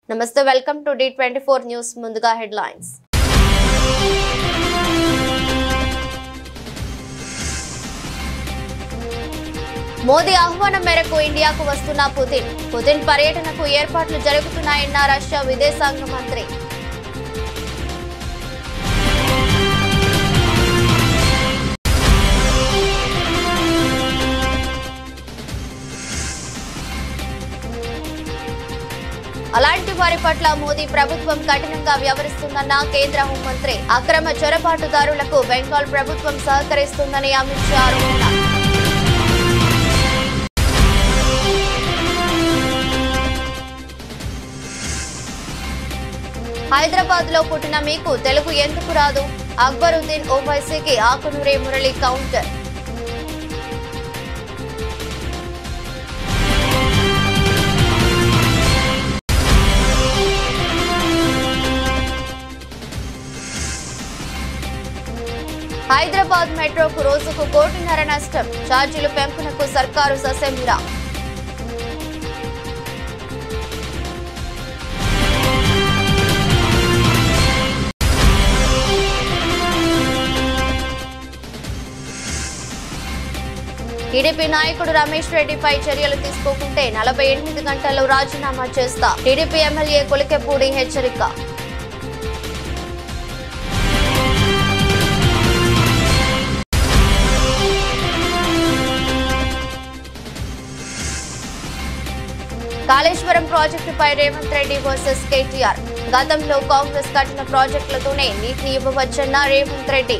నమస్తే welcome to D24 news ముందుగా headlines Modi ఆహ్వానం మేరకు ఇండియాకు వస్తున్న పుతిన్ పర్యటనకు ఏర్పాట్లు జరుగుతున్నాయన్న రష్యా విదేశాంగ మంత్రి అలాంటి వారి పట్ల మోదీ ప్రభుత్వం కఠినంగా వ్యవహరిస్తుందన్న కేంద్ర హోంమంత్రి అక్రమ చొరబాటుదారులకు బెంగాల్ ప్రభుత్వం సహకరిస్తుందని అమిత్ షా ఆరోపణ హైదరాబాద్ లో పుట్టిన మీకు తెలుగు ఎందుకు రాదు అక్బరుద్దీన్ ఓవైసీకి ఆకునూరి మురళి కౌంటర్ హైదరాబాద్ మెట్రోకు రోజుకు 1.5 కోటి నష్టం ఛార్జీలు పెంపునకు సర్కారు ససేమిరా టీడీపీ నాయకుడు రమేష్ రెడ్డిపై చర్యలు తీసుకోకుంటే 48 గంటల్లో రాజీనామా చేస్తా టీడీపీ ఎమ్మెల్యే కొలికెపూడి హెచ్చరిక కాళేశ్వరం ప్రాజెక్టుపై రేవంత్ రెడ్డి వర్సెస్ కేటీఆర్ గతంలో కాంగ్రెస్ కట్టిన ప్రాజెక్టులతోనే నీటిని ఇవ్వవచ్చన్న రేవంత్ రెడ్డి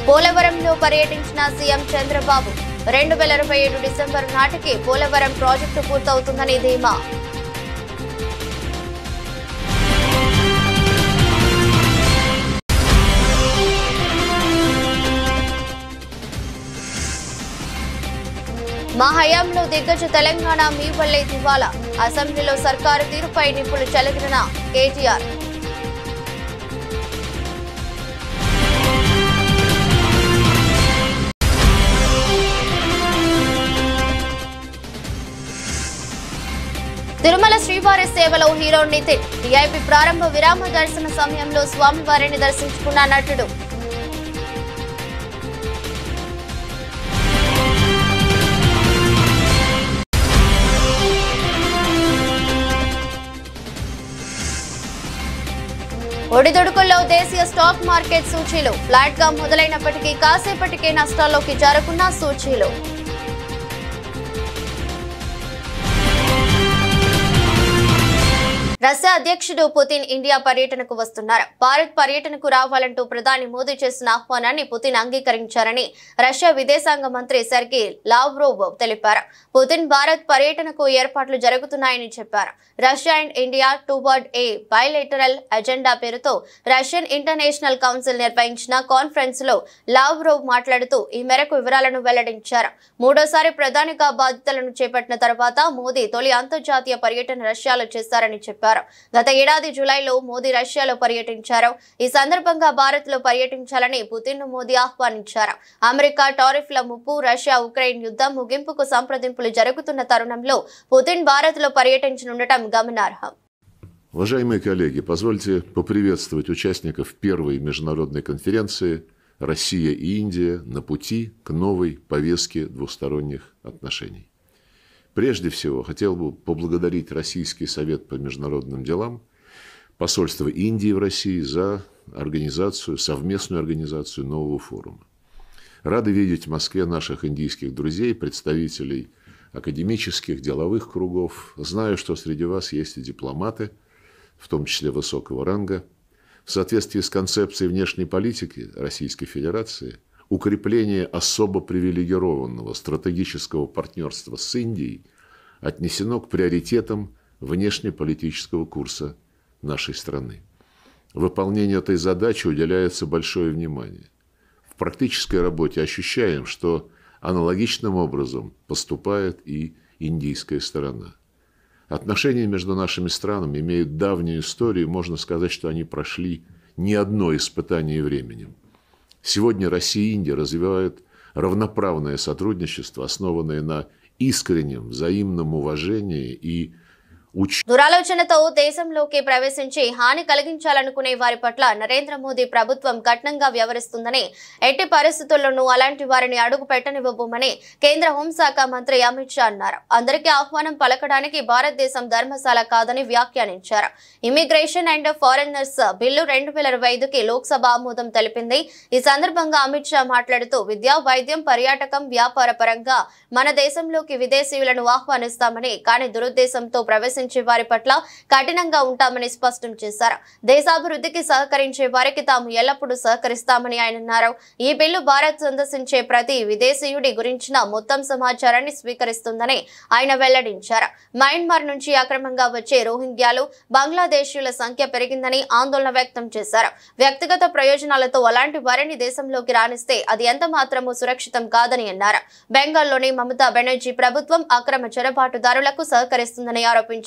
పోలవరంలో పర్యటించిన సీఎం చంద్రబాబు 2027 డిసెంబర్ నాటికి పోలవరం ప్రాజెక్టు పూర్తవుతుందని ధీమా మా హయాంలో దిగ్గజ తెలంగాణ మీ వల్లే దివాలా అసెంబ్లీలో సర్కారు తీరుపై నిప్పులు చెలగిన కేటీఆర్ తిరుమల శ్రీవారి సేవలో హీరో నితిన్ విఐపి ప్రారంభ విరామ దర్శన సమయంలో స్వామివారిని దర్శించుకున్న నటుడు ఒడిదుడుకుల్లో దేశీయ స్టాక్ మార్కెట్ సూచీలు ఫ్లాట్ గా మొదలైనప్పటికీ కాసేపటికే నష్టాల్లోకి జారుకున్న సూచీలు రష్యా అధ్యక్షుడు పుతిన్ ఇండియా పర్యటనకు వస్తున్నారు. భారత్ పర్యటనకు రావాలంటూ ప్రధాని మోదీ చేసిన ఆహ్వానాన్ని పుతిన్ అంగీకరించారని రష్యా విదేశాంగ మంత్రి సెర్గీ లావ్రోవ్ తెలిపారు. పుతిన్ భారత్ పర్యటనకు ఏర్పాట్లు జరుగుతున్నాయని చెప్పారు. Russia and India towards A bilateral agenda పేరుతో రష్యన్ ఇంటర్నేషనల్ కౌన్సిల్ నిర్వహించిన కాన్ఫరెన్స్ లో లావ్రోవ్ మాట్లాడుతూ ఈ మేరకు వివరాలను వెల్లడించారు. మూడోసారి ప్రధానిగా బాధ్యతలను చేపట్టిన తర్వాత మోదీ తొలి అంతర్జాతీయ పర్యటన రష్యాలో చేశారని చెప్పారు. గత ఏడాది జూలైలో మోదీ రష్యాలో పర్యటించారు. ఈ సందర్భంగా భారత్ లో పర్యటించాలని పుతిన్ ను మోదీ ఆహ్వానించారు. అమెరికా టారిఫ్ల ముప్పు, రష్యా ఉక్రెయిన్ యుద్ధం ముగింపుకు సంప్రదింపులు జరుగుతున్న తరుణంలో పుతిన్ భారత్ లో పర్యటించనుండటం గమనార్హం. Уважаемые коллеги, позвольте поприветствовать участников первой международной конференции «Россия и Индия на пути к новой повестке двусторонних отношений». Прежде всего, хотел бы поблагодарить Российский совет по международным делам, посольство Индии в России за совместную организацию нового форума. Рады видеть в Москве наших индийских друзей, представителей академических, деловых кругов. Знаю, что среди вас есть и дипломаты, в том числе высокого ранга. В соответствии с концепцией внешней политики Российской Федерации, укрепление особо привилегированного стратегического партнерства с Индией отнесено к приоритетам внешнеполитического курса нашей страны. Выполнению этой задачи уделяется большое внимание. В практической работе ощущаем, что аналогичным образом поступает и индийская сторона. Отношения между нашими странами имеют давнюю историю, можно сказать, что они прошли ни одно испытание временем. Сегодня Россия и Индия развивают равноправное сотрудничество, основанное на искреннем взаимном уважении и దురాలోచనతో దేశంలోకి ప్రవేశించి హాని కలిగించాలనుకునే వారి పట్ల నరేంద్ర మోదీ ప్రభుత్వం కఠినంగా వ్యవహరిస్తుందని, ఎట్టి పరిస్థితుల్లోనూ అలాంటి వారిని అడుగు పెట్టనివ్వబోమని కేంద్ర హోంశాఖ మంత్రి అమిత్ షా అన్నారు. అందరికీ ఆహ్వానం పలకడానికి భారతదేశం ధర్మశాల కాదని వ్యాఖ్యానించారు. ఇమిగ్రేషన్ అండ్ ఫారినర్స్ బిల్లు 2025కి లోక్సభ ఆమోదం తెలిపింది. ఈ సందర్భంగా అమిత్ షా మాట్లాడుతూ విద్య, వైద్యం, పర్యాటకం, వ్యాపార పరంగా మన దేశంలోకి విదేశీయులను ఆహ్వానిస్తామని, కానీ దురుద్దేశంతో ప్రవేశించే వారి పట్ల కఠినంగా ఉంటామని స్పష్టం చేశారు. దేశాభివృద్ధికి సహకరించే వారికి తాము ఎల్లప్పుడూ సహకరిస్తామని ఆయన అన్నారు. ఈ బిల్లు భారత్ సందర్శించే ప్రతి విదేశీయుడి గురించిన మొత్తం సమాచారాన్ని స్వీకరిస్తుందని ఆయన వెల్లడించారు. మయన్మార్ నుంచి అక్రమంగా వచ్చే రోహింగ్యాలు, బంగ్లాదేశీయుల సంఖ్య పెరిగిందని ఆందోళన వ్యక్తం చేశారు. వ్యక్తిగత ప్రయోజనాలతో అలాంటి వారిని దేశంలోకి రానిస్తే అది ఎంత మాత్రమూ సురక్షితం కాదని అన్నారు. బెంగాల్లోని మమతా బెనర్జీ ప్రభుత్వం అక్రమ చొరబాటుదారులకు సహకరిస్తుందని ఆరోపించారు.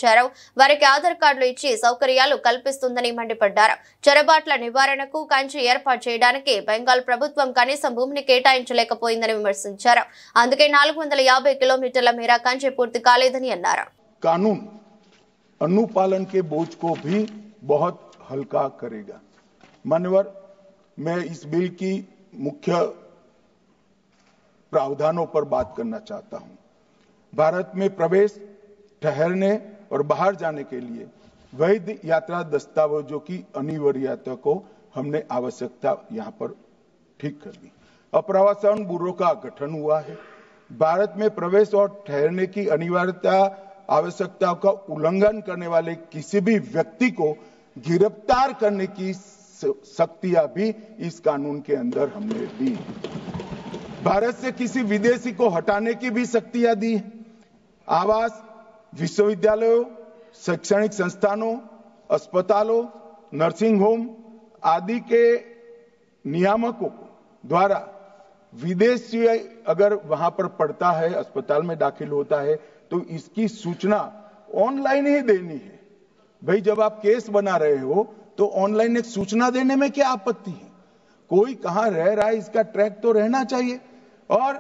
వారికి ఆధార్ కార్డులు ఇచ్చి సౌకర్యాలు కల్పిస్తుందని మండిపడ్డారు. చొరబాట్ల నివారణకు కంచి ఏర్పాటు చేయడానికి బెంగాల్ ప్రభుత్వం కనీసం భూమిని కేటాయించలేకపోయిందని విమర్శించారు. అందుకే 450 కిలోమీటర్ల మేర కంచి పూర్తి కాలేదని అన్నారు. कानून अनुपालन के बोझ को भी बहुत हल्का करेगा. मान्यवर, मैं इस बिल की मुख्य प्रावधानों पर बात करना चाहता हूं. भारत में प्रवेश, ठहरने और बाहर जाने के लिए वैध यात्रा दस्तावेजों की अनिवार्यता को हमने आवश्यकता यहां पर ठीक कर दी. अप्रवासन ब्यूरो का गठन हुआ है. भारत में प्रवेश और ठहरने की अनिवार्यता आवश्यकताओं का उल्लंघन करने वाले किसी भी व्यक्ति को गिरफ्तार करने की शक्तियां भी इस कानून के अंदर हमने दी. भारत से किसी विदेशी को हटाने की भी शक्तियां दी. आवास, विश्वविद्यालयों, शैक्षणिक संस्थानों, अस्पतालों, नर्सिंग होम आदि के नियामकों द्वारा विदेशी अगर वहां पर पड़ता है, अस्पताल में दाखिल होता है, तो इसकी सूचना ऑनलाइन ही देनी है. भाई, जब आप केस बना रहे हो तो ऑनलाइन एक सूचना देने में क्या आपत्ति है? कोई कहां रह रहा है इसका ट्रैक तो रहना चाहिए. और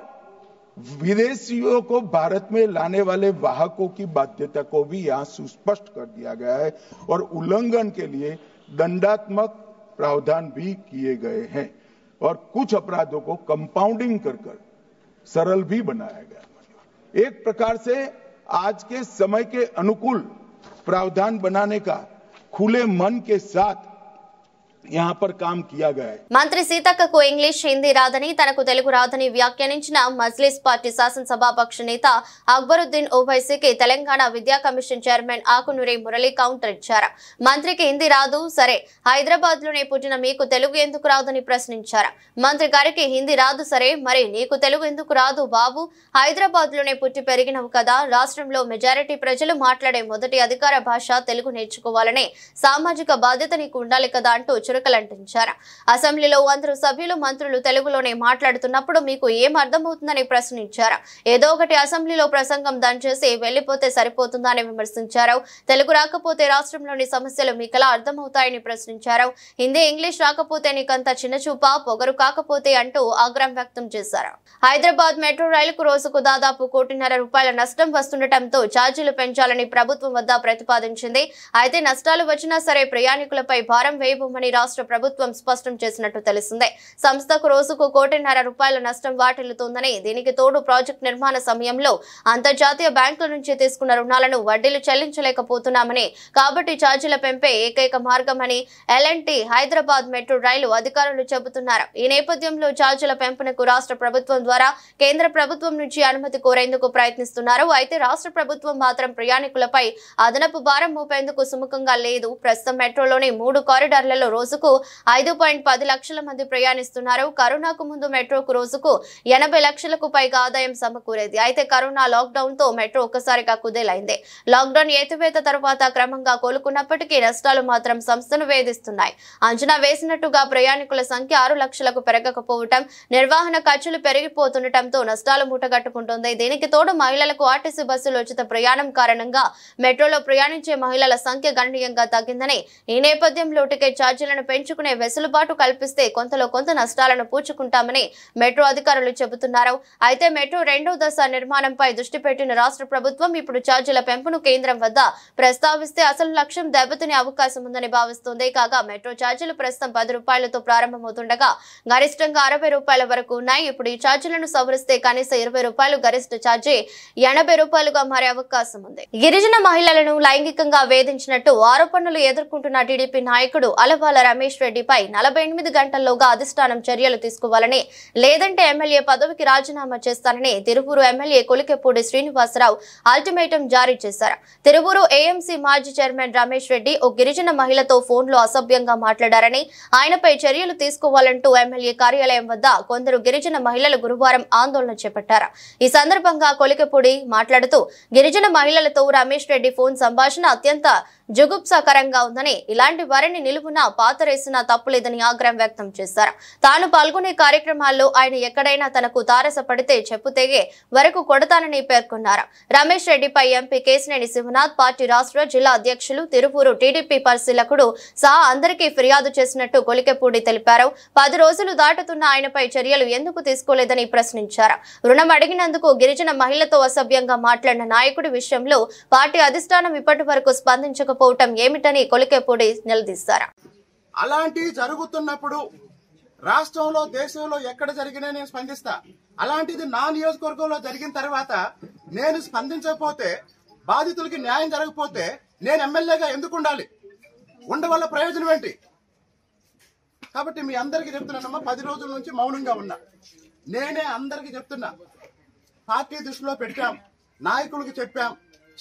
विदेशियों को भारत में लाने वाले वाहकों की बाध्यता को भी यहां सुस्पष्ट कर दिया गया है और उल्लंघन के लिए दंडात्मक प्रावधान भी किए गए हैं और कुछ अपराधों को कंपाउंडिंग कर सरल भी बनाया गया. एक प्रकार से आज के समय के अनुकूल प्रावधान बनाने का खुले मन के साथ यहाँ पर काम किया गया है. మంత్రి సీతక్కకు ఇంగ్లీష్, హిందీ రాదని, తనకు తెలుగు రాదని వ్యాఖ్యానించిన మజ్లిస్ పార్టీ శాసనసభాపక్ష నేత అక్బరుద్దీన్ ఓవైసీకి తెలంగాణ విద్యా commission chairman Akunuri Murali counter ఇచ్చారు. మంత్రికి హిందీ రాదు, సరే, హైదరాబాద్ లోనే పుట్టిన మీకు తెలుగు ఎందుకు రాదని ప్రశ్నించారు. మంత్రి గారికి హిందీ రాదు, సరే, మరి నీకు తెలుగు ఎందుకు రాదు బాబు? హైదరాబాద్ లోనే పుట్టి పెరిగినవు కదా. రాష్ట్రంలో మెజారిటీ ప్రజలు మాట్లాడే మొదటి అధికార భాష తెలుగు నేర్చుకోవాలనే సామాజిక బాధ్యత నీకు ఉండాలి కదా అంటూ చురకలంటించారు. అసెంబ్లీలో అందరూ సభ్యులు, మంత్రులు తెలుగులోనే మాట్లాడుతున్నప్పుడు మీకు ఏం అర్థమవుతుందని ప్రశ్నించారు. ఏదో ఒకటి అసెంబ్లీలో ప్రసంగం దంచేసి వెళ్లిపోతే సరిపోతుందని విమర్శించారు. తెలుగు రాకపోతే రాష్ట్రంలోని సమస్యలు మీకెలా అర్థమవుతాయని ప్రశ్నించారు. హిందీ, ఇంగ్లీష్ రాకపోతే నీకంత చిన్నచూపా, పొగరు కాకపోతే అంటూ ఆగ్రహం వ్యక్తం చేశారు. హైదరాబాద్ మెట్రో రైలుకు రోజుకు దాదాపు ₹1.5 నష్టం వస్తుండటంతో ఛార్జీలు పెంచాలని ప్రభుత్వం వద్ద ప్రతిపాదించింది. అయితే నష్టాలు వచ్చినా సరే ప్రయాణికులపై భారం వేయబోమని రాష్ట్ర ప్రభుత్వం స్పష్టం చేసినట్టు తెలిసిందే. సంస్థకు రోజుకు ₹1.5 నష్టం వాటిల్లుతోందని, దీనికి తోడు ప్రాజెక్టు నిర్మాణ సమయంలో అంతర్జాతీయ బ్యాంకుల నుంచి తీసుకున్న రుణాలను వడ్డీలు చెల్లించలేకపోతున్నామని, కాబట్టి ఛార్జీల పెంపే ఏకైక మార్గమని ఎల్ఎన్టీ హైదరాబాద్ మెట్రో రైలు అధికారులు చెబుతున్నారు. ఈ నేపథ్యంలో ఛార్జీల పెంపునకు రాష్ట్ర ప్రభుత్వం ద్వారా కేంద్ర ప్రభుత్వం నుంచి అనుమతి కోరేందుకు ప్రయత్నిస్తున్నారు. అయితే రాష్ట్ర ప్రభుత్వం మాత్రం ప్రయాణికులపై అదనపు భారం మోపేందుకు సుముఖంగా లేదు. ప్రస్తుతం మెట్రోలోని 3 కారిడార్లలో రోజుకు 5.10 లక్షల మంది ప్రయాణిస్తున్నారు. కరోనాకు ముందు మెట్రోకు రోజుకు 80 లక్షలకు పైగా ఆదాయం సమకూరేది. అయితే కరోనా లాక్డౌన్ తో మెట్రో ఒక్కసారిగా కుదేలైంది. లాక్డౌన్ ఎత్తివేత తర్వాత క్రమంగా కోలుకున్నప్పటికీ నష్టాలు మాత్రం సంస్థను వేధిస్తున్నాయి. అంచనా వేసినట్టుగా ప్రయాణికుల సంఖ్య 6 లక్షలకు పెరగకపోవటం, నిర్వహణ ఖర్చులు పెరిగిపోతుండటంతో నష్టాలు మూటగట్టుకుంటుంది. దీనికి తోడు మహిళలకు ఆర్టీసీ బస్సులు ఉచిత ప్రయాణం కారణంగా మెట్రోలో ప్రయాణించే మహిళల సంఖ్య గణనీయంగా తగ్గిందని, ఈ నేపథ్యంలో టికెట్ ఛార్జీలను ధరలను పెంచుకునే వెసులుబాటు కల్పిస్తే కొంతలో కొంత నష్టాలను పూడ్చుకుంటామని మెట్రో అధికారులు చెబుతున్నారు. అయితే మెట్రో రెండో దశ నిర్మాణంపై దృష్టి పెట్టిన రాష్ట్ర ప్రభుత్వం ఇప్పుడు ఛార్జీల పెంపును కేంద్రం వద్ద ప్రస్తావిస్తే అసలు లక్ష్యం దెబ్బతినే అవకాశం ఉందని భావిస్తోంది. కాగా మెట్రో ఛార్జీలు ప్రస్తుతం 10 రూపాయలతో ప్రారంభమవుతుండగా గరిష్టంగా 60 రూపాయల వరకు ఉన్నాయి. ఇప్పుడు ఈ ఛార్జీలను సవరిస్తే కనీసం 20 రూపాయలు, గరిష్ట ఛార్జీ 80 రూపాయలుగా మారే అవకాశం ఉంది. గిరిజన మహిళలను లైంగికంగా వేధించినట్టు ఆరోపణలు ఎదుర్కొంటున్న టీడీపీ నాయకుడు అలవాల రమేష్ రెడ్డిపై 48 గంటల్లోగా అధిష్టానం చర్యలు తీసుకోవాలని, లేదంటే ఎమ్మెల్యే పదవికి రాజీనామా చేస్తానని తిరువూరు ఎమ్మెల్యే కొలికెపూడి శ్రీనివాసరావు అల్టిమేటం జారీ చేశారు. తిరువూరు ఏఎంసీ మాజీ చైర్మన్ రమేష్ రెడ్డి ఓ గిరిజన మహిళతో ఫోన్లో అసభ్యంగా మాట్లాడారని, ఆయనపై చర్యలు తీసుకోవాలంటూ ఎమ్మెల్యే కార్యాలయం వద్ద కొందరు గిరిజన మహిళలు గురువారం ఆందోళన చేపట్టారు. ఈ సందర్భంగా కొలికెపూడి మాట్లాడుతూ గిరిజన మహిళలతో రమేష్ రెడ్డి ఫోన్ సంభాషణ అత్యంత జుగుప్సాకరంగా ఉందని, ఇలాంటి వారిని నిలువున పాతరేసినా తప్పులేదని ఆగ్రహం వ్యక్తం చేశారు. తాను పాల్గొనే కార్యక్రమాల్లో ఆయన ఎక్కడైనా తనకు తారసపడితే చెప్పు తెగే వరకు కొడతానని పేర్కొన్నారు. రమేష్ రెడ్డిపై ఎంపీ కేశినేని శివనాథ్, పార్టీ రాష్ట్ర జిల్లా అధ్యక్షులు, తిరువూరు టీడీపీ పరిశీలకుడు సహా అందరికీ ఫిర్యాదు చేసినట్టు కొలికెపూడి తెలిపారు. 10 రోజులు దాటుతున్న ఆయనపై చర్యలు ఎందుకు తీసుకోలేదని ప్రశ్నించారు. రుణం అడిగినందుకు గిరిజన మహిళతో అసభ్యంగా మాట్లాడిన నాయకుడి విషయంలో పార్టీ అధిష్టానం ఇప్పటి వరకు స్పందించకపోవటం ఏమిటని కొలికెపూడి నిలదీశారు. అలాంటి జరుగుతున్నప్పుడు రాష్ట్రంలో, దేశంలో ఎక్కడ జరిగినా నేను స్పందిస్తా. అలాంటిది నా నియోజకవర్గంలో జరిగిన తర్వాత నేను స్పందించకపోతే, బాధితులకి న్యాయం జరగకపోతే నేను ఎమ్మెల్యేగా ఎందుకు ఉండాలి? ఉండవల్ల ప్రయోజనం ఏంటి? కాబట్టి మీ అందరికీ చెప్తున్నానమ్మా, 10 రోజుల నుంచి మౌనంగా ఉన్నా. నేనే అందరికీ చెప్తున్నా, పార్టీ దృష్టిలో పెట్టాం, నాయకులకు చెప్పాం,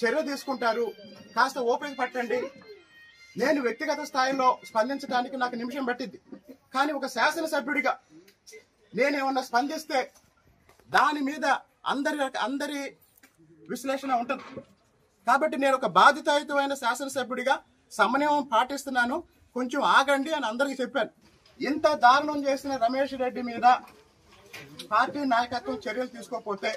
చర్య తీసుకుంటారు, కాస్త ఓపిక పట్టండి. నేను వ్యక్తిగత స్థాయిలో స్పందించడానికి నాకు నిమిషం పట్టింది. కానీ ఒక శాసనసభ్యుడిగా నేనేమన్నా స్పందిస్తే దాని మీద అందరి విశ్లేషణ ఉంటుంది. కాబట్టి నేను ఒక బాధ్యతాయుతమైన శాసనసభ్యుడిగా సమన్వయం పాటిస్తున్నాను, కొంచెం ఆగండి అని అందరికీ చెప్పాను. ఇంత దారుణం చేసిన రమేష్ రెడ్డి మీద పార్టీ నాయకత్వం చర్యలు తీసుకోకపోతే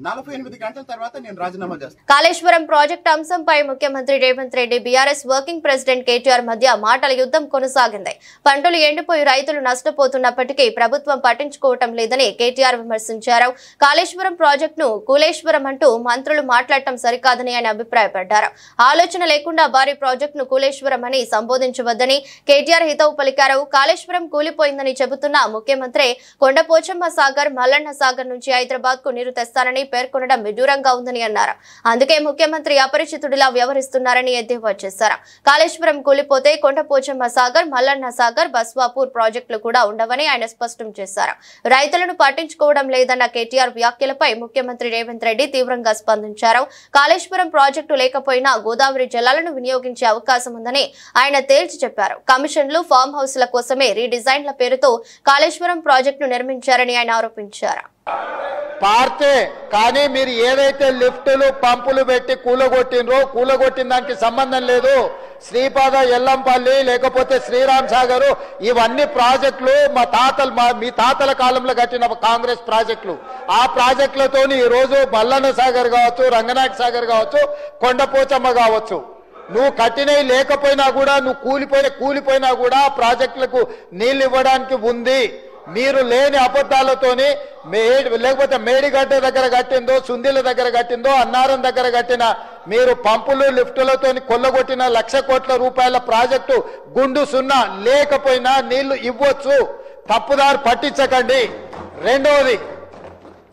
48 గంటల తర్వాత నేను రాజీనామా చేస్తాను. కాళేశ్వరం ప్రాజెక్టు అంశంపై ముఖ్యమంత్రి Revanth Reddy, BRS working president KTR మధ్య మాటల యుద్ధం కొనసాగింది. పంటలు ఎండిపోయి రైతులు నష్టపోతున్నప్పటికీ ప్రభుత్వం పట్టించుకోవటం లేదని కేటీఆర్ విమర్శించారు. కాళేశ్వరం ప్రాజెక్టును కూలేశ్వరం అంటూ మంత్రులు మాట్లాడటం సరికాదని ఆయన అభిప్రాయపడ్డారు. ఆలోచన లేకుండా భారీ ప్రాజెక్టును కూలేశ్వరం అని సంబోధించవద్దని కేటీఆర్ హితవు పలికారు. కాళేశ్వరం కూలిపోయిందని చెబుతున్న ముఖ్యమంత్రి కొండపోచమ్మ సాగర్, మల్లన్న సాగర్ నుంచి హైదరాబాద్ కు నీరు తెస్తారని పేర్కొనడం విడ్డూరంగా ఉందని అన్నారు. అందుకే ముఖ్యమంత్రి అపరిచితుడిలా వ్యవహరిస్తున్నారని ఎద్దేవా చేశారు. కాళేశ్వరం కూలిపోతే కొండపోచమ్మ సాగర్, మల్లన్న సాగర్, బస్వాపూర్ ప్రాజెక్టులు కూడా ఉండవని ఆయన స్పష్టం చేశారు. రైతులను పట్టించుకోవడం లేదన్న కేటీఆర్ వ్యాఖ్యలపై ముఖ్యమంత్రి రేవంత్ రెడ్డి తీవ్రంగా స్పందించారు. కాళేశ్వరం ప్రాజెక్టు లేకపోయినా గోదావరి జలాలను వినియోగించే అవకాశం ఉందని ఆయన తేల్చి చెప్పారు. కమిషన్లు, ఫామ్ హౌస్ల కోసమే రీడిజైన్ల పేరుతో కాళేశ్వరం ప్రాజెక్టును నిర్మించారని ఆయన ఆరోపించారు. పార్తే కానీ మీరు ఏదైతే లిఫ్టులు, పంపులు పెట్టి కూలగొట్టిన దానికి సంబంధం లేదు. శ్రీపాద, ఎల్లంపల్లి, లేకపోతే శ్రీరామ్ సాగర్, ఇవన్నీ ప్రాజెక్టులు మీ తాతల కాలంలో కట్టిన కాంగ్రెస్ ప్రాజెక్టులు. ఆ ప్రాజెక్టులతో ఈ రోజు మల్లన్న సాగర్ కావచ్చు, రంగనాయక సాగర్ కావచ్చు, కొండపోచమ్మ కావచ్చు, నువ్వు కట్టినవి లేకపోయినా కూడా, నువ్వు కూలిపోయినా కూడా ప్రాజెక్టులకు నీళ్లు ఇవ్వడానికి ఉంది. మీరు లేని అబద్ధాలతోని లేకపోతే మేడిగడ్డ దగ్గర కట్టిందో, సుందిల దగ్గర కట్టిందో, అన్నారం దగ్గర కట్టిన మీరు పంపులు, లిఫ్టులతోని కొల్లగొట్టిన 1,00,000 కోట్ల రూపాయల ప్రాజెక్టు గుండు సున్నా. లేకపోయినా నీళ్లు ఇవ్వచ్చు, తప్పుదారు పట్టించకండి. రెండవది,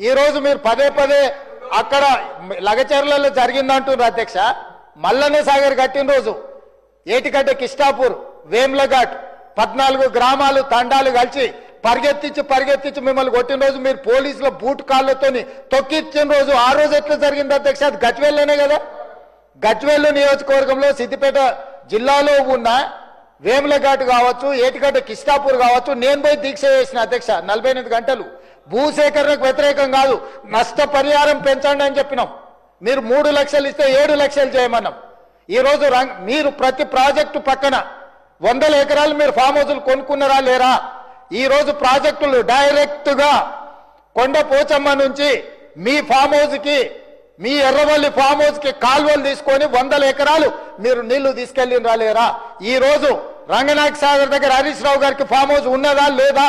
ఈరోజు మీరు పదే అక్కడ లగచర్లలో జరిగిందంటున్నారు అధ్యక్ష. మల్లన్న సాగర్ కట్టిన రోజు ఏటిగడ్డ, కిష్టాపూర్, వేమ్లఘాట్ 14 గ్రామాలు, తండాలు కలిసి పరిగెత్తించి మిమ్మల్ని కొట్టిన రోజు మీరు పోలీసుల బూట్ కాళ్లతోని తొక్కిచ్చిన రోజు, ఆ రోజు ఎట్లా జరిగింది అధ్యక్ష? అది గజ్వేల్లోనే కదా. గజ్వేల్ నియోజకవర్గంలో సిద్దిపేట జిల్లాలో ఉన్న వేములఘాట్ కావచ్చు, ఏటిగడ్డ, కిష్టాపూర్ కావచ్చు, నేను పోయి దీక్ష చేసిన అధ్యక్ష 48 గంటలు. భూసేకరణకు వ్యతిరేకం కాదు, నష్టపరిహారం పెంచండి అని చెప్పినాం. మీరు 3 లక్షలు ఇస్తే 7 లక్షలు చేయమన్నాం. ఈరోజు మీరు ప్రతి ప్రాజెక్టు పక్కన 100 ఎకరాలు మీరు ఫామ్ హౌజులు కొనుక్కున్నారా లేరా? ఈ రోజు ప్రాజెక్టులు డైరెక్ట్ గా కొండపోచమ్మ నుంచి మీ ఫామ్ హౌస్ కి, మీ ఎర్రవల్లి ఫామ్ హౌస్ కి కాల్వలు తీసుకొని 100 ఎకరాలు మీరు నీళ్లు తీసుకెళ్ళినరా లేరా? ఈ రోజు రంగనాయక సాగర్ దగ్గర హరీష్ రావు గారికి ఫామ్ హౌస్ ఉన్నదా లేదా?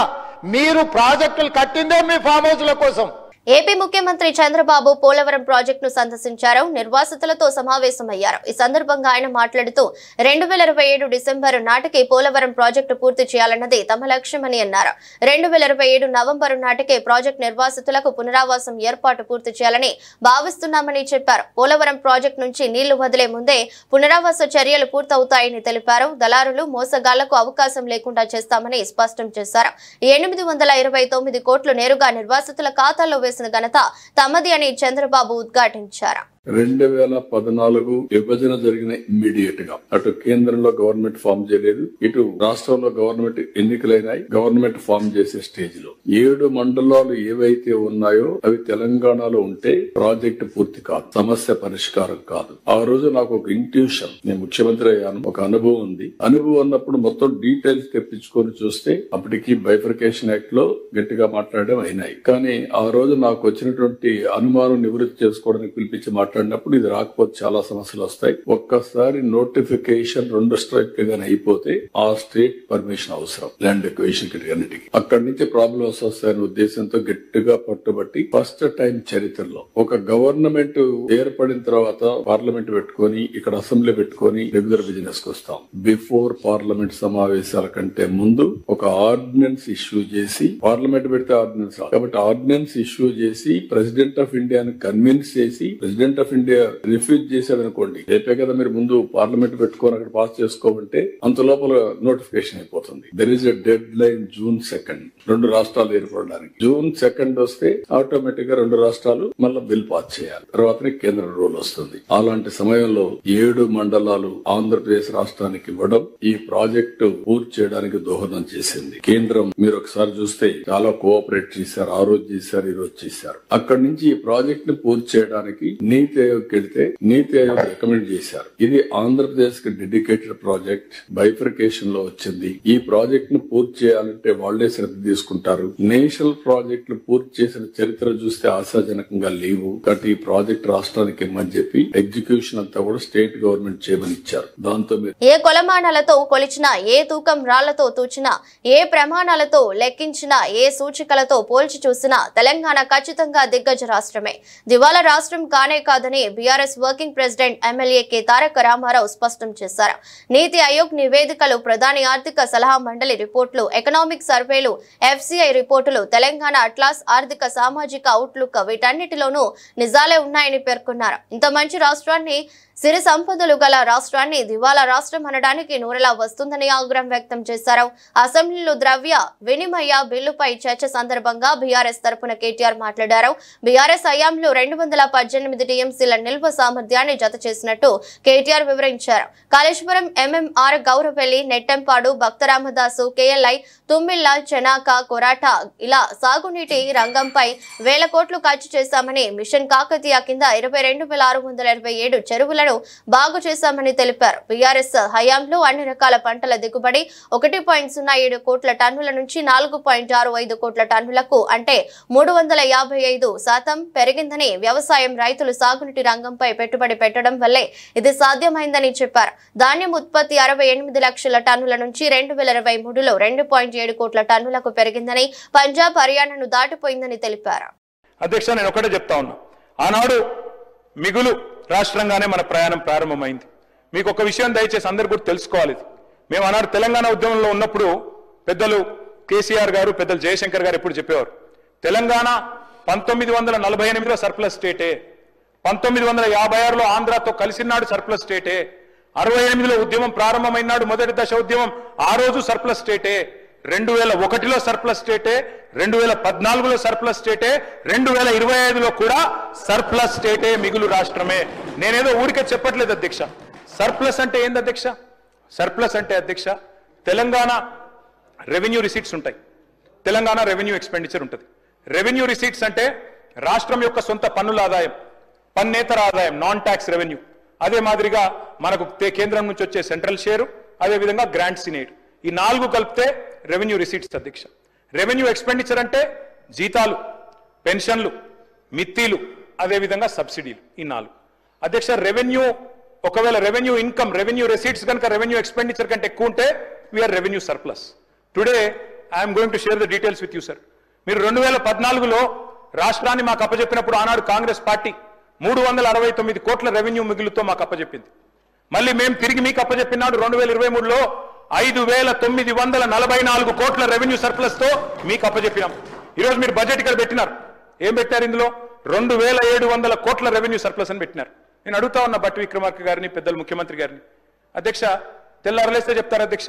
మీరు ప్రాజెక్టులు కట్టిందే మీ ఫామ్ హౌస్ల కోసం. ఏపీ ముఖ్యమంత్రి చంద్రబాబు పోలవరం ప్రాజెక్టును సందర్శించారు. నిర్వాసితులతో సమావేశమయ్యారు. ఈ సందర్భంగా ఆయన మాట్లాడుతూ 2027 డిసెంబర్ నాటికి పోలవరం ప్రాజెక్టు పూర్తి చేయాలన్నది తమ లక్ష్యమని అన్నారు. 2027 నవంబర్ నాటికి ప్రాజెక్టు నిర్వాసితులకు పునరావాసం ఏర్పాటు పూర్తి చేయాలని భావిస్తున్నామని చెప్పారు. పోలవరం ప్రాజెక్టు నుంచి నీళ్లు వదిలే ముందే పునరావాస చర్యలు పూర్తవుతాయని తెలిపారు. దళారులు మోసగాళ్లకు అవకాశం లేకుండా చేస్తామని స్పష్టం చేశారు. 829 కోట్లు నేరుగా నిర్వాసితుల ఖాతాల్లో వేసిన ఘనత తమది అని చంద్రబాబు ఉద్ఘాటించారు. 2014 విభజన జరిగిన ఇమ్మీడియట్ గా అటు కేంద్రంలో గవర్నమెంట్ ఫామ్ చేయలేదు, ఇటు రాష్ట్రంలో గవర్నమెంట్ ఎన్నికలైనాయి. గవర్నమెంట్ ఫామ్ చేసే స్టేజ్ లో 7 మండలాలు ఏవైతే ఉన్నాయో అవి తెలంగాణలో ఉంటే ప్రాజెక్టు పూర్తి కాదు, సమస్య పరిష్కారం కాదు. ఆ రోజు నాకు ఒక ఇంట్యూషన్, నేను ముఖ్యమంత్రి అయ్యాను, ఒక అనుభవం ఉంది. అనుభవం ఉన్నప్పుడు మొత్తం డీటెయిల్స్ తెప్పించుకొని చూస్తే అప్పటికి బైఫర్కేషన్ యాక్ట్ లో గట్టిగా మాట్లాడడం అయినాయి. కానీ ఆ రోజు నాకు వచ్చినటువంటి అనుమానం నివృత్తి చేసుకోవడానికి పిలిపించి మాట్లాడినప్పుడు ఇది రాకపోతే చాలా సమస్యలు వస్తాయి. ఒక్కసారి నోటిఫికేషన్ 2 స్టేట్ గానీ అయిపోతే ఆ స్టేట్ పర్మిషన్ అవసరం ల్యాండ్ ఎక్విజిషన్ అన్నిటికీ. అక్కడి నుంచి ప్రాబ్లమ్స్ వస్తాయనే ఉద్దేశంతో గట్టిగా పట్టుబట్టి ఫస్ట్ టైం చరిత్రలో ఒక గవర్నమెంట్ ఏర్పడిన తర్వాత పార్లమెంట్ పెట్టుకొని ఇక్కడ అసెంబ్లీ పెట్టుకొని రెగ్యులర్ బిజినెస్ కు వస్తాం. బిఫోర్ పార్లమెంట్ సమావేశాల కంటే ముందు ఒక ఆర్డినెన్స్ ఇష్యూ చేసి, పార్లమెంట్ పెడితే ఆర్డినెన్స్ కాబట్టి ఆర్డినెన్స్ ఇష్యూ చేసి ప్రెసిడెంట్ ఆఫ్ ఇండియాను కన్విన్స్ చేసి ప్రెసిడెంట్ ఆఫ్ ఇండియా రిఫ్యూజ్ చేశాడు అనుకోండి, రేపే కదా మీరు ముందు పార్లమెంట్ పెట్టుకొని అక్కడ పాస్ చేసుకోమంటే అంత లోపల నోటిఫికేషన్ అయిపోతుంది. There is a dead line June 2 2 రాష్ట్రాలు ఏర్పడడానికి. June 2 వస్తే ఆటోమేటిక్ గా 2 రాష్ట్రాలు మళ్ళీ బిల్ పాస్ చేయాలి, తర్వాతనే కేంద్ర రూల్ వస్తుంది. అలాంటి సమయంలో 7 మండలాలు ఆంధ్రప్రదేశ్ రాష్ట్రానికి ఇవ్వడం ఈ ప్రాజెక్టు పూర్తి చేయడానికి దోహదం చేసింది. కేంద్రం మీరు ఒకసారి చూస్తే చాలా కోఆపరేట్ చేశారు, ఆ రోజు చేశారు, ఈ రోజు చేశారు. అక్కడి నుంచి ఈ ప్రాజెక్ట్ ని పూర్తి చేయడానికి నీతి ఆయోగ్ వెళ్తే నీతి ఆయోగ్ రికమెండ్ చేశారు. ఇది ఆంధ్రప్రదేశ్ కి డెడికేటెడ్ ప్రాజెక్ట్, బైఫర్కేషన్ లో వచ్చింది. ఈ ప్రాజెక్ట్ ను పూర్తి చేయాలంటే వాళ్లే శ్రద్ధ తీసుకుంటారు. నేషనల్ ప్రాజెక్టులు పూర్తి చేసిన చరిత్ర చూస్తే ఆశాజనకంగా లేవు. కాబట్టి ఈ ప్రాజెక్ట్ రాష్ట్రానికి ఇమ్మని చెప్పి ఎగ్జిక్యూషన్ అంతా కూడా స్టేట్ గవర్నమెంట్ చేయమని ఇచ్చారు. దాంతో ఏ కొలమానాలతో కొలిచినా, ఏ తూకం రాళ్లతో తూచినా, ఏ ప్రమాణాలతో లెక్కించినా, ఏ సూచికలతో పోల్చి చూసినా తెలంగాణ ఖచ్చితంగా దిగ్గజ రాష్ట్రమే. దివాలా రాష్ట్రం కానే కాదని BRS working president MLA K Taraka Rama Rao స్పష్టం చేశారు. నీతి ఆయోగ్ నివేదికలు, ప్రధాని ఆర్థిక సలహా మండలి రిపోర్టులు, ఎకనామిక్ సర్వేలు, FCI రిపోర్టులు, తెలంగాణ అట్లాస్, ఆర్థిక సామాజిక అవుట్లుక్ వీటన్నిటిలోనూ నిజాలే ఉన్నాయని పేర్కొన్నారు. ఇంత మంచి రాష్ట్రాన్ని, సిరి సంపదలు గల రాష్ట్రాన్ని దివాలా రాష్ట్రం అనడానికి నూరెలా వస్తుందని ఆగ్రహం వ్యక్తం చేశారు. అసెంబ్లీలో ద్రవ్య వినిమయ బిల్లుపై చర్చ సందర్భంగా బీఆర్ఎస్ తరపున కేటీఆర్ మాట్లాడారు. బీఆర్ఎస్ హయాంలో 218 టీఎంసీల నిల్వ సామర్థ్యాన్ని జత చేసినట్టు కేటీఆర్ వివరించారు. కాళేశ్వరం, MMR, గౌరవెల్లి, నెట్టెంపాడు, భక్తరామదాసు, KLI, తుమ్మిళ్ల, చెనాక, కొరాట ఇలా సాగునీటి రంగంపై 1000 కోట్లు ఖర్చు చేశామని, మిషన్ కాకతీయ కింద 22,627 చెరువులను బాగు చేశామని తెలిపారు. బీఆర్ఎస్ హయాంలో అన్ని రకాల పంటల దిగుబడి 1.07 కోట్ల టన్నుల నుంచి 4.65 కోట్ల టన్నులకు అంటే 355% పెరిగిందని, వ్యవసాయం, రైతులు సాగునీటి రంగంపై పెట్టుబడి పెట్టడం వల్లే ఇది సాధ్యమైందని చెప్పారు. ధాన్యం ఉత్పత్తి 68 లక్షల టన్నుల నుంచి 2023లో 2.7 కోట్ల టన్నులకు పెరిగిందని, పంజాబ్, హర్యానాను దాటిపోయిందని తెలిపారు. అధ్యక్ష, నేను ఒకటే చెప్తా ఉన్నా, ఆనాడు మిగులు రాష్ట్రంగానే మన ప్రయాణం ప్రారంభమైంది. మీకు ఒక విషయం దయచేసి అందరు కూడా తెలుసుకోవాలి. మేము ఆనాడు తెలంగాణ ఉద్యమంలో ఉన్నప్పుడు పెద్దలు కేసీఆర్ గారు, పెద్దలు జయశంకర్ గారు ఎప్పుడు చెప్పేవారు, తెలంగాణ 1948లో సర్ప్లస్ స్టేటే, 1956లో ఆంధ్రాతో కలిసినాడు సర్ప్లస్ స్టేటే, 68లో ఉద్యమం ప్రారంభమైనాడు మొదటి దశ ఉద్యమం, ఆ రోజు సర్ప్లస్ స్టేటే, 2001లో సర్ప్లస్ స్టేటే, 2014లో సర్ప్లస్ స్టేటే, 2025లో కూడా సర్ప్లస్ స్టేటే, మిగులు రాష్ట్రమే. నేనేదో ఊరికే చెప్పట్లేదు అధ్యక్ష. సర్ప్లస్ అంటే ఏంది అధ్యక్ష? సర్ప్లస్ అంటే అధ్యక్ష, తెలంగాణ రెవెన్యూ రిసీట్స్ ఉంటాయి, తెలంగాణ రెవెన్యూ ఎక్స్పెండిచర్ ఉంటుంది. రెవెన్యూ రిసీట్స్ అంటే రాష్ట్రం యొక్క సొంత పన్నుల ఆదాయం, పన్నేతర ఆదాయం, నాన్ ట్యాక్స్ రెవెన్యూ. అదే మాదిరిగా మనకు కేంద్రం నుంచి వచ్చే సెంట్రల్ షేరు, అదేవిధంగా గ్రాంట్స్ ఇన్ ఎయిడ్, ఈ 4 కలిపితే రెవెన్యూ రిసీట్స్ అధ్యక్ష. రెవెన్యూ ఎక్స్పెండిచర్ అంటే జీతాలు, పెన్షన్లు, మిత్తీలు, అదేవిధంగా సబ్సిడీలు, ఈ 4 అధ్యక్ష. రెవెన్యూ ఒకవేళ రెవెన్యూ ఇన్కమ్, రెవెన్యూ రిసీట్స్ కనుక రెవెన్యూ ఎక్స్పెండిచర్ కంటే ఎక్కువ ఉంటే we are revenue surplus. Today, I am going to share the details with you, sir. మీరు 2014లో రాష్ట్రాన్ని మాకు అప్పచెప్పినప్పుడు ఆనాడు కాంగ్రెస్ పార్టీ 369 కోట్ల రెవెన్యూ మిగులుతో మాకు అప్పచెప్పింది. మళ్ళీ మేము తిరిగి మీకు అప్పచెప్పినాడు 2023లో 5,944 కోట్ల రెవెన్యూ సర్ప్లస్ తో మీకు అప్పచెప్పినాం. ఈరోజు మీరు బడ్జెట్ ఇక్కడ పెట్టినారు. ఏం పెట్టారు ఇందులో? 2,700 కోట్ల రెవెన్యూ సర్ప్లస్ అని పెట్టినారు. నేను అడుగుతా ఉన్న బట్టి విక్రమార్క గారిని, పెద్దలు ముఖ్యమంత్రి గారిని, అధ్యక్ష తెల్లారలేస్తే చెప్తారు అధ్యక్ష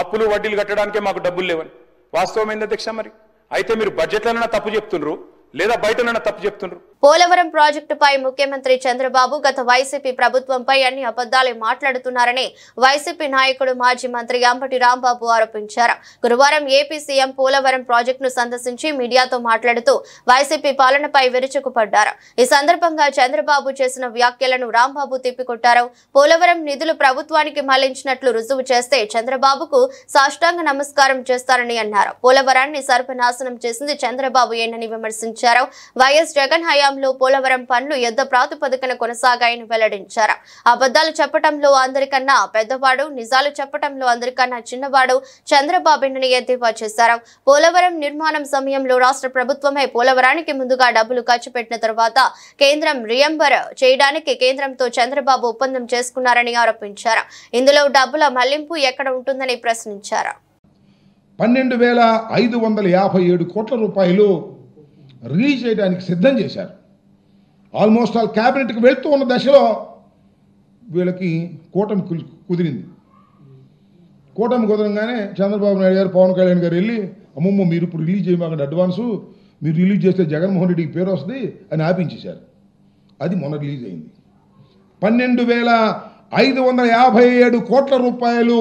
అప్పులు వడ్డీలు కట్టడానికే మాకు డబ్బులు లేవని. వాస్తవమైంది అధ్యక్ష. మరి అయితే మీరు బడ్జెట్లైనా తప్పు చెప్తున్నారు లేదా బయటనైనా తప్పు చెప్తున్నారు. పోలవరం ప్రాజెక్టుపై ముఖ్యమంత్రి చంద్రబాబు గత వైసీపీ ప్రభుత్వంపై అన్ని అబద్దాలే మాట్లాడుతున్నారని వైసీపీ నాయకుడు మాజీ మంత్రి అంబటి రాంబాబు ఆరోపించారు. గురువారం ఏపీ సీఎం పోలవరం ప్రాజెక్టును సందర్శించి మీడియాతో మాట్లాడుతూ వైసీపీ పాలనపై విరుచుకుపడ్డారు. ఈ సందర్భంగా చంద్రబాబు చేసిన వ్యాఖ్యలను రాంబాబు తిప్పికొట్టారు. పోలవరం నిధులు ప్రభుత్వానికి మళ్లించినట్లు రుజువు చేస్తే చంద్రబాబుకు సాష్టాంగ నమస్కారం చేస్తారని అన్నారు. పోలవరాన్ని సర్వనాశనం చేసింది చంద్రబాబు ఏనని విమర్శించారు. వైఎస్ జగన్ హయాంలో పోలవరం పనులు యుద్ధ ప్రాతిపదికన కొనసాగాయని వెల్లడించారు. అబద్దాలు చెప్పడంలో అందరికన్నా పెద్దవాడు, నిజాలు చెప్పడంలో అందరికన్నా చిన్నవాడు చంద్రబాబుని ఎద్దేవా చేశారు. పోలవరం నిర్మాణం సమయంలో రాష్ట్ర ప్రభుత్వమే పోలవరానికి ముందుగా డబ్బులు ఖర్చు పెట్టిన తర్వాత కేంద్రం రియంబర్ చేయడానికి కేంద్రంతో చంద్రబాబు ఒప్పందం చేసుకున్నారని ఆరోపించారు. ఇందులో డబ్బుల మళ్లింపు ఎక్కడ ఉంటుందని ప్రశ్నించారు. 12,557 కోట్ల రూపాయలు రిలీజ్ చేయడానికి సిద్ధం చేశారు. ఆల్మోస్ట్ ఆల్ క్యాబినెట్కి వెళ్తూ ఉన్న దశలో వీళ్ళకి కూటమి కుదిరింది. కూటమి కుదరంగానే చంద్రబాబు నాయుడు గారు, పవన్ కళ్యాణ్ గారు వెళ్ళి అమ్మమ్మ మీరు ఇప్పుడు రిలీజ్ చేయమాకండి అడ్వాన్సు, మీరు రిలీజ్ చేస్తే జగన్మోహన్ రెడ్డికి పేరు వస్తుంది అని ఆపించేశారు. అది మొన్న రిలీజ్ అయింది. 12,557 కోట్ల రూపాయలు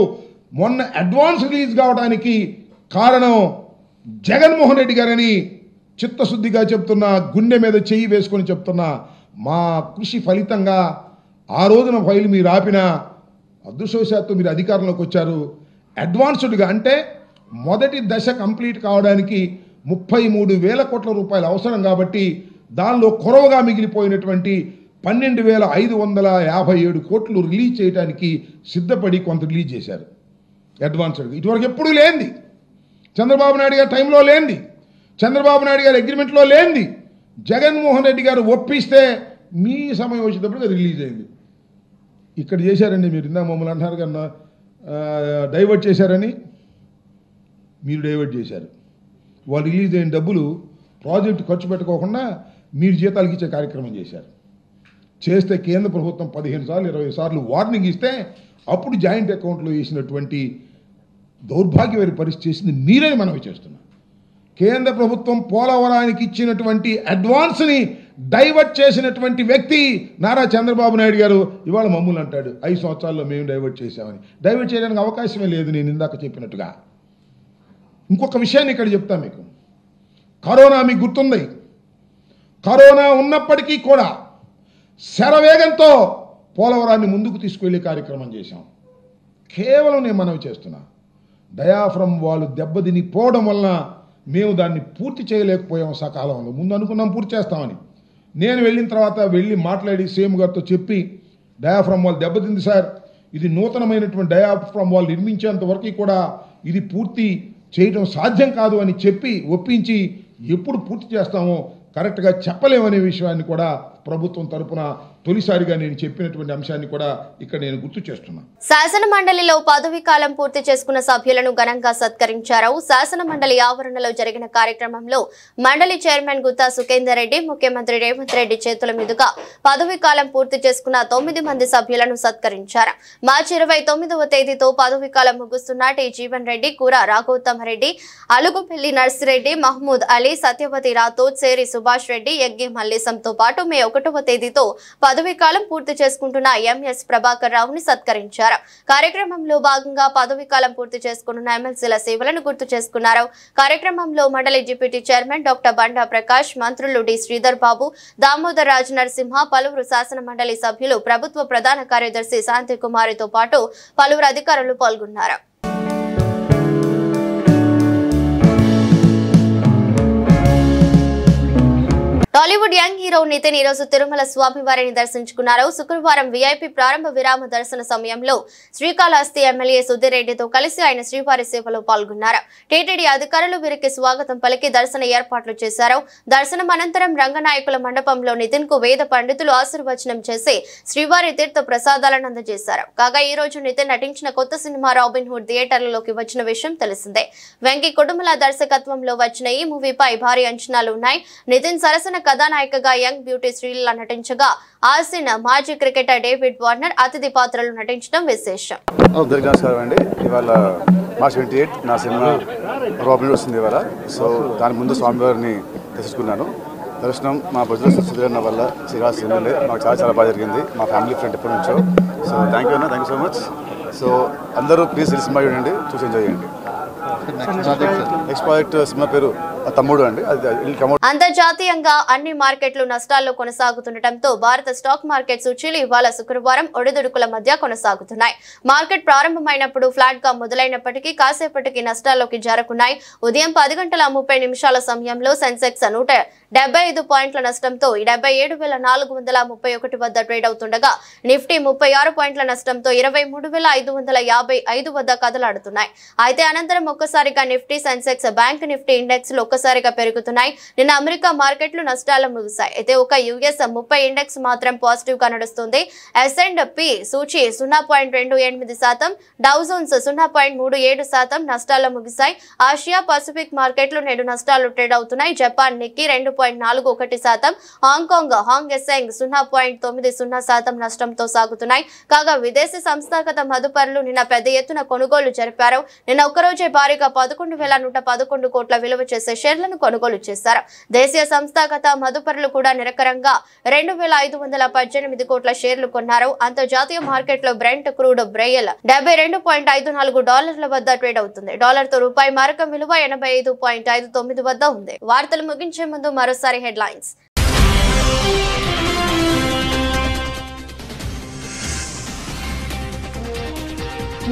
మొన్న అడ్వాన్స్ రిలీజ్ కావడానికి కారణం జగన్మోహన్ రెడ్డి గారని చిత్తశుద్ధిగా చెప్తున్నా, గుండె మీద చెయ్యి వేసుకొని చెప్తున్నా. మా కృషి ఫలితంగా ఆ రోజున ఫైల్ మీరు ఆపిన అదృష్టవశాత్తు మీరు అధికారంలోకి వచ్చారు. అడ్వాన్స్డ్గా అంటే మొదటి దశ కంప్లీట్ కావడానికి 33,000 కోట్ల రూపాయలు అవసరం కాబట్టి దానిలో కొరవగా మిగిలిపోయినటువంటి 12,557 కోట్లు రిలీజ్ చేయడానికి సిద్ధపడి కొంత రిలీజ్ చేశారు అడ్వాన్స్డ్గా. ఇటువరకు ఎప్పుడూ లేనిది, చంద్రబాబు నాయుడు గారి టైంలో లేనిది, చంద్రబాబు నాయుడు గారి అగ్రిమెంట్లో లేనిది జగన్మోహన్ రెడ్డి గారు ఒప్పిస్తే మీ సమయం వచ్చేటప్పుడు అది రిలీజ్ అయింది. ఇక్కడ చేశారండి మీరు. ఇందా మమ్మల్ని అంటున్నారు కన్నా డైవర్ట్ చేశారని. మీరు డైవర్ట్ చేశారు. వాళ్ళు రిలీజ్ అయిన డబ్బులు ప్రాజెక్టు ఖర్చు పెట్టుకోకుండా మీరు జీతాలకు ఇచ్చే కార్యక్రమం చేశారు. చేస్తే కేంద్ర ప్రభుత్వం 15 సార్లు 20 సార్లు వార్నింగ్ ఇస్తే అప్పుడు జాయింట్ అకౌంట్లో వేసినటువంటి దౌర్భాగ్యమైన పరిస్థితి చేసింది మీరని మనవి చేస్తున్నాం. కేంద్ర ప్రభుత్వం పోలవరానికి ఇచ్చినటువంటి అడ్వాన్స్ని డైవర్ట్ చేసినటువంటి వ్యక్తి నారా చంద్రబాబు నాయుడు గారు ఇవాళ మమ్మల్ని అంటాడు 5 సంవత్సరాల్లో మేము డైవర్ట్ చేశామని. డైవర్ట్ చేయడానికి అవకాశమే లేదు. నేను ఇందాక చెప్పినట్టుగా ఇంకొక విషయాన్ని ఇక్కడ చెప్తా మీకు. కరోనా మీకు గుర్తుంది. కరోనా ఉన్నప్పటికీ కూడా శరవేగంతో పోలవరాన్ని ముందుకు తీసుకువెళ్ళే కార్యక్రమం చేశాం. కేవలం నేను మనవి చేస్తున్నా, డయాఫ్రమ్ వాళ్ళు దెబ్బతిని పోవడం వలన మేము దాన్ని పూర్తి చేయలేకపోయాం సకాలంలో. ముందు అనుకున్నాం పూర్తి చేస్తామని. నేను వెళ్ళిన తర్వాత వెళ్ళి మాట్లాడి సీఎం గారితో చెప్పి డయాఫ్రమ్ వాళ్ళు దెబ్బతింది సార్, ఇది నూతనమైనటువంటి డయాఫ్రమ్ వాళ్ళు నిర్మించేంత వరకు కూడా ఇది పూర్తి చేయడం సాధ్యం కాదు అని చెప్పి ఒప్పించి ఎప్పుడు పూర్తి చేస్తామో కరెక్ట్గా చెప్పలేమనే విషయాన్ని కూడా ప్రభుత్వం తరపున తొలిసారిగా నేను చెప్పినటువంటి అంశాన్ని కూడా ఇక్కడ నేను గుర్తు చేస్తున్నాను. శాసన మండలిలో పదవీ కాలం పూర్తి చేసుకున్న సభ్యులను ఘనంగా సత్కరించారు. శాసన మండలి ఆవరణలో జరిగిన కార్యక్రమంలో మండలి చైర్మన్ గుత్తా సుఖేందర్ రెడ్డి, ముఖ్యమంత్రి రేవంత్ రెడ్డి చేతుల మీదుగా పదవీ కాలం పూర్తి చేసుకున్న 9 మంది సభ్యులను సత్కరించారు. మార్చి 29వ తేదీతో పదవీ కాలం ముగుస్తున్న టి జీవన్ రెడ్డి, కూర రాఘోత్తమరెడ్డి, అలుగుపల్లి నర్సిరెడ్డి, మహమూద్ అలీ, సత్యవతి రాథోడ్, సేరి సుభాష్ రెడ్డి, యగ్గి మల్లేశంతో పాటు మే 1వ తేదీతో పదవీ కాలం పూర్తి చేసుకుంటున్న ఎంఎస్ ప్రభాకర్ రావుని సత్కరించారు. కార్యక్రమంలో భాగంగా పదవీ కాలం పూర్తి చేసుకున్న ఎమ్మెల్సీల సేవలను గుర్తు చేసుకున్నారు. కార్యక్రమంలో మండలి డిప్యూటీ చైర్మన్ డాక్టర్ బండా ప్రకాష్, మంత్రులు డి శ్రీధర్ బాబు, దామోదర్ రాజ్ నరసింహ, పలువురు శాసన మండలి సభ్యులు, ప్రభుత్వ ప్రధాన కార్యదర్శి శాంతి కుమారితో పాటు పలువురు అధికారులు పాల్గొన్నారు. టాలీవుడ్ యంగ్ హీరో నితిన్ ఈ రోజు తిరుమల స్వామివారిని దర్శించుకున్నారు. శుక్రవారం వీఐపీ ప్రారంభ విరామ దర్శన సమయంలో శ్రీకాళహస్తి ఎమ్మెల్యే సుధీర్ రెడ్డితో కలిసి ఆయన శ్రీవారి సేవలో పాల్గొన్నారు. టీటీడీ అధికారులు వీరికి స్వాగతం పలికి దర్శన ఏర్పాట్లు చేశారు. దర్శనం అనంతరం రంగనాయకుల మండపంలో నితిన్ కు వేద పండితులు ఆశీర్వచనం చేసి శ్రీవారి తీర్థ ప్రసాదాలను అందజేశారు. కాగా ఈ రోజు నితిన్ నటించిన కొత్త సినిమా రాబిన్ హుడ్ థియేటర్లలోకి వచ్చిన విషయం తెలిసిందే. వెంకీ కుటుంబల దర్శకత్వంలో వచ్చిన ఈ మూవీపై భారీ అంచనాలు ఉన్నాయి. నితిన్ సరసన కథానాయికగా యంగ్ బ్యూటీ శ్రీలీల నటించగా ఆసిన్ మాజీ క్రికెటర్ డేవిడ్ వార్నర్ అతిథి పాత్రలు నటించడం విశేషం. అందరికీ నమస్కారం అండి. ఇవాళ మార్చ్ 28 నా సినిమా రాబిన్ వస్తుంది ఇవాళ. సో దాని ముందు స్వామివారిని దర్శించుకున్నాను. దర్శనం మా బుజ్జల సుధీరన్న వల్ల శ్రీరాజ్ సినిమాలే మాకు చాలా బాగా జరిగింది. మా ఫ్యామిలీ ఫ్రెండ్ ఎప్పటి నుంచో. సో థ్యాంక్ యూ అన్న, thank you so much. So అందరూ ప్లీజ్ ఈ సినిమా చూడండి, చూసి ఎంజాయ్ చేయండి. నెక్స్ట్ ప్రాజెక్ట్ సినిమా పేరు తమ్ముడు అండి. అంతర్జాతీయంగా అన్ని మార్కెట్లు నష్టాల్లో కొనసాగుతుండటంతో భారత స్టాక్ మార్కెట్ సూచీలు ఇవాళ శుక్రవారం ఒడిదుడుకుల మధ్య కొనసాగుతున్నాయి. మార్కెట్ ప్రారంభమైనప్పుడు ఫ్లాట్ గా మొదలైనప్పటికీ కాసేపటికి నష్టాల్లోకి జారుకున్నాయి. ఉదయం 10:30 సమయంలో సెన్సెక్స్ 175 పాయింట్ల నష్టంతో 77,431 వద్ద ట్రేడ్ అవుతుండగా నిఫ్టీ 36 పాయింట్ల నష్టంతో 23,555 వద్ద కదలాడుతున్నాయి. అయితే అనంతరం ఒక్కసారిగా Nifty, Sensex, bank Nifty index ఒక్కసారిగా పెరుగుతున్నాయి. నిన్న అమెరికా మార్కెట్లు నష్టాలు ముగిశాయి. అయితే ఒక యుఎస్ 30 ఇండెక్స్ మాత్రం పాజిటివ్ గా నడుస్తుంది. S&P సూచీ 0.28%, డౌ జోన్స్ 0.37% నష్టాల్లో ముగిశాయి. ఆసియా పసిఫిక్ మార్కెట్లు నేడు నష్టాలు ట్రేడ్ అవుతున్నాయి. జపాన్ నిక్కీ 2.41%, హాంకాంగ్ HSeng 0.90% నష్టంతో సాగుతున్నాయి. కాగా విదేశీ సంస్థాగత మదుపరులు నిన్న పెద్ద ఎత్తున కొనుగోలు జరిపారు. నిన్న ఒక్కరోజే భారీగా 11,111 కోట్ల విలువ చేసే షేర్లను కొనుగోలు చేశారు. దేశీయ సంస్థాగత మదుపరులు కూడా నిరకరంగా 2,518 కోట్ల షేర్లు కొన్నారు. అంతర్జాతీయ మార్కెట్లో బ్రెంట్ క్రూడ్ బ్రెయిల్ $72.54 వద్ద ట్రేడ్ అవుతుంది. డాలర్తో రూపాయి మారకం విలువ 85.59 వద్ద ఉంది. వార్తలు ముగించే ముందు మరోసారి హెడ్లైన్స్.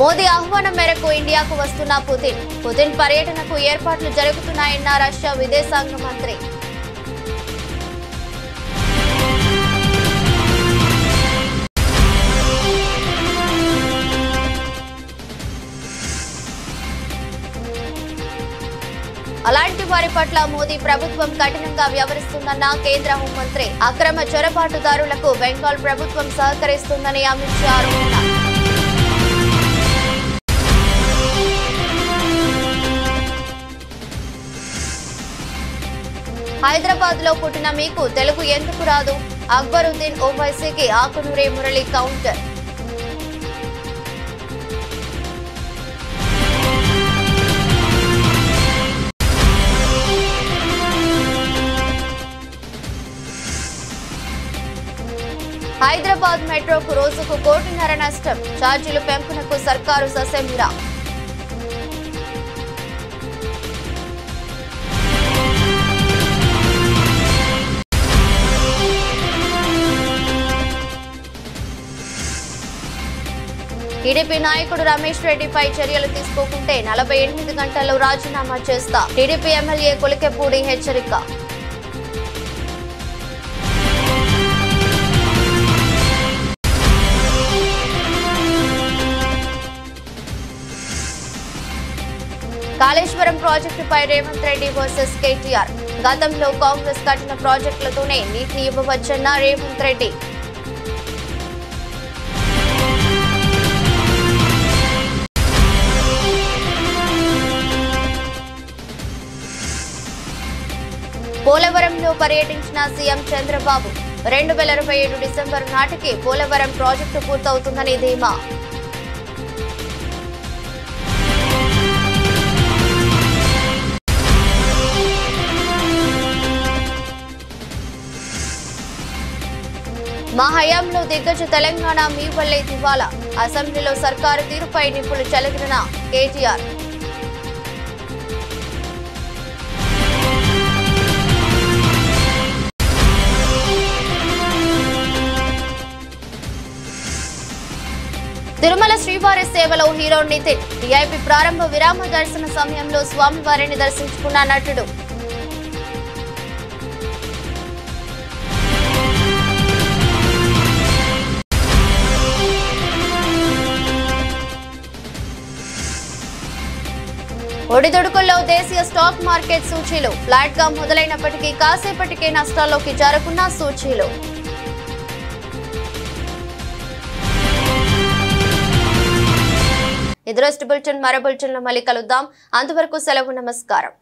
మోదీ ఆహ్వానం మేరకు ఇండియాకు వస్తున్న పుతిన్ పర్యటనకు ఏర్పాట్లు జరుగుతున్నాయన్న రష్యా విదేశాంగ మంత్రి. అలాంటి వారి పట్ల మోదీ ప్రభుత్వం కఠినంగా వ్యవహరిస్తుందన్న కేంద్ర హోంమంత్రి. అక్రమ చొరబాటుదారులకు బెంగాల్ ప్రభుత్వం సహకరిస్తుందని అమిత్ షా ఆరోపణ. హైదరాబాద్ లో పుట్టిన మీకు తెలుగు ఎందుకు రాదు? అక్బరుద్దీన్ ఓవైసీకి ఆకునూరి మురళి కౌంటర్. హైదరాబాద్ మెట్రోకు రోజుకు 1.5 కోటి నష్టం. ఛార్జీలు పెంపునకు సర్కారు ససేమిరా. టీడీపీ నాయకుడు రమేష్ రెడ్డిపై చర్యలు తీసుకోకుంటే 48 గంటల్లో రాజీనామా చేస్తా. టీడీపీ ఎమ్మెల్యే కొలికెపూడి హెచ్చరిక. కాళేశ్వరం ప్రాజెక్టుపై రేవంత్ రెడ్డి వర్సెస్ కేటీఆర్. గతంలో కాంగ్రెస్ కట్టిన ప్రాజెక్టులతోనే నీటిని ఇవ్వవచ్చన్న రేవంత్ రెడ్డి. పోలవరంలో పర్యటించిన సీఎం చంద్రబాబు. 2027 డిసెంబర్ నాటికి పోలవరం ప్రాజెక్టు పూర్తవుతుందని ధీమా. మా హయాంలో దిగ్గజ తెలంగాణ మీ వల్లే దివాలా. అసెంబ్లీలో సర్కారు తీరుపై నిప్పులు చెలగిన కేటీఆర్. తిరుమల శ్రీవారి సేవలో హీరో నితిన్. వీఐపీ ప్రారంభ విరామ దర్శన సమయంలో స్వామివారిని దర్శించుకున్న నటుడు. ఒడిదుడుకుల్లో దేశీయ స్టాక్ మార్కెట్ సూచీలు ఫ్లాట్ గా మొదలైనప్పటికీ కాసేపటికే నష్టాల్లోకి జారుకున్న సూచీలు. ఇది రోజు బులెటిన్. మరో బులెటిన్లో మళ్ళీ కలుద్దాం. అంతవరకు సెలవు. నమస్కారం.